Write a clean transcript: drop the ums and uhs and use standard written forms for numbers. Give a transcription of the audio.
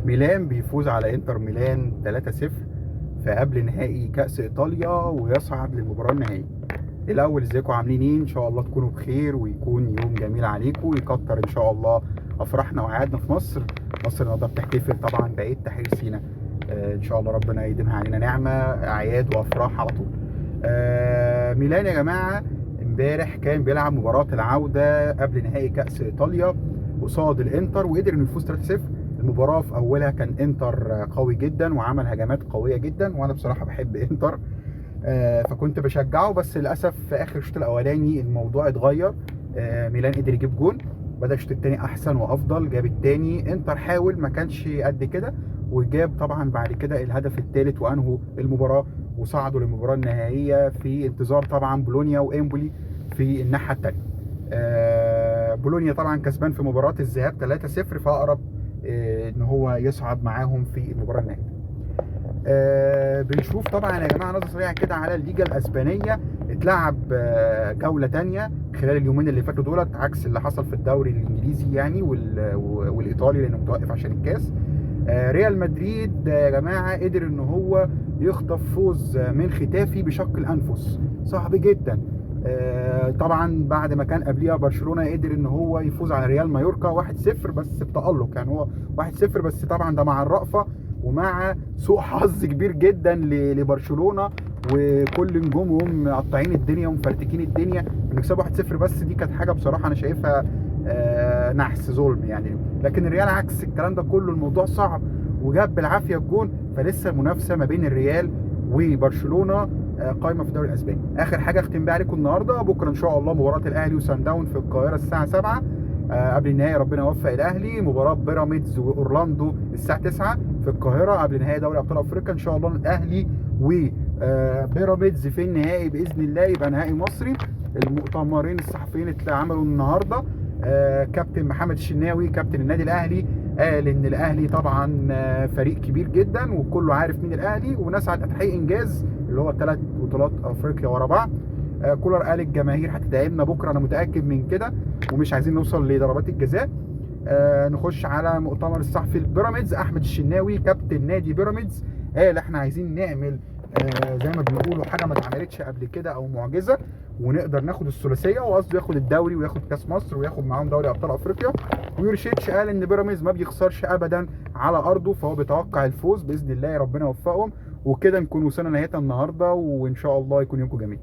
ميلان بيفوز على انتر ميلان 3-0 في قبل نهائي كأس ايطاليا ويصعد للمباراة النهائية. الاول ازيكم عاملين ايه؟ ان شاء الله تكونوا بخير ويكون يوم جميل عليكم ويكتر ان شاء الله افراحنا واعيادنا في مصر. مصر النهارده بتحتفل طبعا بعيد تحرير سيناء. ان شاء الله ربنا يديمها علينا نعمه، اعياد وافراح على طول. ميلان يا جماعه امبارح كان بيلعب مباراه العوده قبل نهائي كأس ايطاليا قصاد الانتر وقدر انه يفوز 3-0. المباراه في اولها كان انتر قوي جدا وعمل هجمات قويه جدا، وانا بصراحه بحب انتر. فكنت بشجعه، بس للاسف في اخر الشوط الاولاني الموضوع اتغير. ميلان قدر يجيب جون، بدا الشوط الثاني احسن وافضل، جاب الثاني. انتر حاول ما كانش قد كده، وجاب طبعا بعد كده الهدف الثالث وانهوا المباراه وصعدوا للمباراه النهائيه في انتظار طبعا بولونيا وامبولي في الناحيه الثانيه. بولونيا طبعا كسبان في مباراه الذهاب 3-0، فاقرب ان هو يصعد معاهم في المباراه النهائيه. بنشوف طبعا يا جماعه نظره سريعه كده على الليجا الاسبانيه. اتلعب جوله تانية خلال اليومين اللي فاتوا دولت، عكس اللي حصل في الدوري الانجليزي يعني والايطالي لانه متوقف عشان الكاس. ريال مدريد يا جماعه قدر ان هو يخطف فوز من ختافي بشق الانفس، صعب جدا. طبعا بعد ما كان قبليها برشلونه قدر ان هو يفوز على ريال مايوركا 1-0 بس بتألق، يعني هو 1-0 بس طبعا ده مع الرأفة ومع سوء حظ كبير جدا لبرشلونه، وكل نجومهم مقطعين الدنيا ومفرتكين الدنيا. انه يكسبوا 1-0 بس دي كانت حاجه بصراحه انا شايفها نحس ظلم يعني. لكن الريال عكس الكلام ده كله، الموضوع صعب وجاب بالعافيه الجون، فلسه المنافسه ما بين الريال وبرشلونه قايمه في الدوري الاسباني. اخر حاجه اختم بيها عليكم النهارده، بكره ان شاء الله مباراه الاهلي وسان داون في القاهره الساعه 7 قبل النهائي، ربنا يوفق الاهلي. مباراه بيراميدز واورلاندو الساعه 9 في القاهره قبل نهائي دوري ابطال افريقيا. ان شاء الله الاهلي وبيراميدز في النهائي باذن الله، يبقى نهائي مصري. المؤتمرين الصحفيين اللي عملوا النهارده كابتن محمد الشناوي كابتن النادي الاهلي قال ان الاهلي طبعا فريق كبير جدا وكله عارف مين الاهلي، ونسعى لتحقيق انجاز اللي هو 3 بطولات افريقيا ورا بعض. كولر قال الجماهير هتدعمنا بكره، انا متاكد من كده، ومش عايزين نوصل لضربات الجزاء. نخش على مؤتمر الصحفي البيراميدز. احمد الشناوي كابتن نادي بيراميدز قال احنا عايزين نعمل زي ما بنقولوا حاجه ما اتعملتش قبل كده او معجزه، ونقدر ناخد الثلاثيه، وقصده ياخد الدوري وياخد كاس مصر وياخد معاهم دوري ابطال افريقيا. ويورشيتش قال ان بيراميدز ما بيخسرش ابدا على ارضه، فهو بيتوقع الفوز باذن الله، ربنا يوفقهم. وكده نكون وصلنا نهايه النهارده، وان شاء الله يكون يومكم جميل.